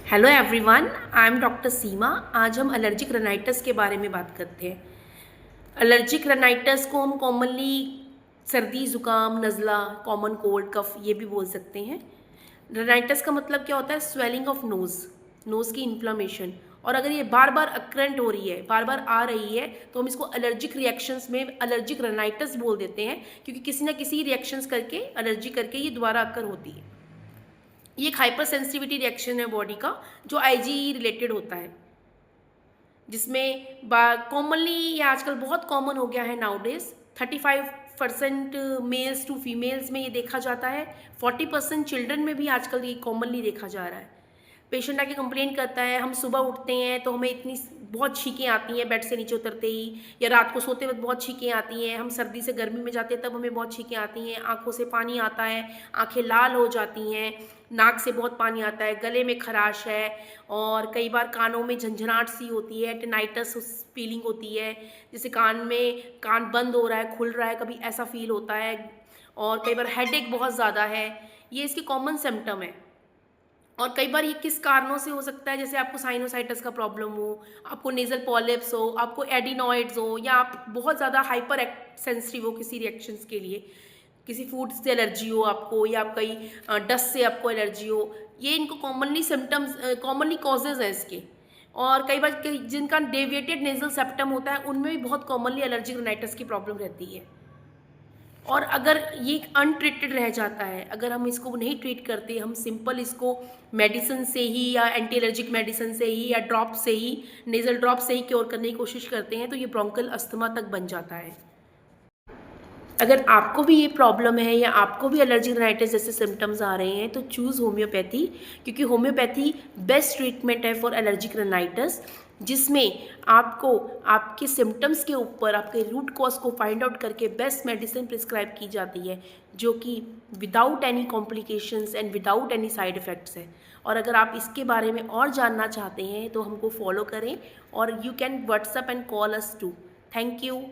Hello everyone, I am doctor Seema. आज हम allergic रनाइटस के बारे में बात करते हैं। एलर्जिक रनाइटस को हम कॉमनली सर्दी, ज़ुकाम, नज़ला, कॉमन कोल्ड, कफ ये भी बोल सकते हैं। रनाइटस का मतलब क्या होता है? स्वेलिंग ऑफ नोज़ की इन्फ्लामेशन। और अगर ये बार बार अक्रेंट हो रही है, बार बार आ रही है, तो हम इसको एलर्जिक रिएक्शंस में एलर्जिक रनाइटस बोल देते हैं, क्योंकि किसी ना किसी रिएक्शंस करके, एलर्जी करके ये दोबारा अक्कर होती है। ये एक हाइपर सेंसिटिविटी रिएक्शन है बॉडी का, जो आईजी रिलेटेड होता है, जिसमें कॉमनली ये आजकल बहुत कॉमन हो गया है नाउडेज। 35% मेल्स टू फीमेल्स में ये देखा जाता है। 40% चिल्ड्रन में भी आजकल ये कॉमनली देखा जा रहा है। पेशेंट आके कंप्लेन करता है, हम सुबह उठते हैं तो हमें इतनी बहुत छींकें आती हैं बेड से नीचे उतरते ही, या रात को सोते वक्त बहुत छींकें आती हैं। हम सर्दी से गर्मी में जाते हैं तब हमें बहुत छींकें आती हैं। आंखों से पानी आता है, आंखें लाल हो जाती हैं, नाक से बहुत पानी आता है, गले में खराश है, और कई बार कानों में झंझनाहट सी होती है, टिनाइटस फीलिंग होती है, जैसे कान बंद हो रहा है, खुल रहा है, कभी ऐसा फील होता है। और कई बार हेडेक बहुत ज़्यादा है। ये इसके कॉमन सिम्टम है। और कई बार ये किस कारणों से हो सकता है? जैसे आपको साइनोसाइटिस का प्रॉब्लम हो, आपको नेजल पॉलिप्स हो, आपको एडिनॉइड्स हो, या आप बहुत ज़्यादा हाइपर सेंसिटिव हो किसी रिएक्शंस के लिए, किसी फूड से एलर्जी हो आपको, या आप कहीं डस्ट से आपको एलर्जी हो। ये इनको कॉमनली सिम्टम्स, कॉमनली कॉजेज़ हैं इसके। और कई बार जिनका डेविएटेड नेजल सेप्टम होता है, उनमें भी बहुत कॉमनली एलर्जिक राइनाइटिस की प्रॉब्लम रहती है। और अगर ये अनट्रीटेड रह जाता है, अगर हम इसको नहीं ट्रीट करते, हम सिंपल इसको मेडिसिन से ही या एंटी एलर्जिक मेडिसिन से ही या ड्रॉप से ही, नेज़ल ड्रॉप से ही क्योर करने की कोशिश करते हैं, तो ये ब्रोंकल अस्थमा तक बन जाता है। अगर आपको भी ये प्रॉब्लम है या आपको भी एलर्जिक राइनाइटिस जैसे सिम्टम्स आ रहे हैं, तो चूज़ होम्योपैथी, क्योंकि होम्योपैथी बेस्ट ट्रीटमेंट है फॉर एलर्जिक राइनाइटिस, जिसमें आपको आपके सिम्टम्स के ऊपर आपके रूट कॉज को फाइंड आउट करके बेस्ट मेडिसिन प्रिस्क्राइब की जाती है, जो कि without any complications and without any side effects है। और अगर आप इसके बारे में और जानना चाहते हैं तो हमको फॉलो करें, और you can WhatsApp and call us too. Thank you.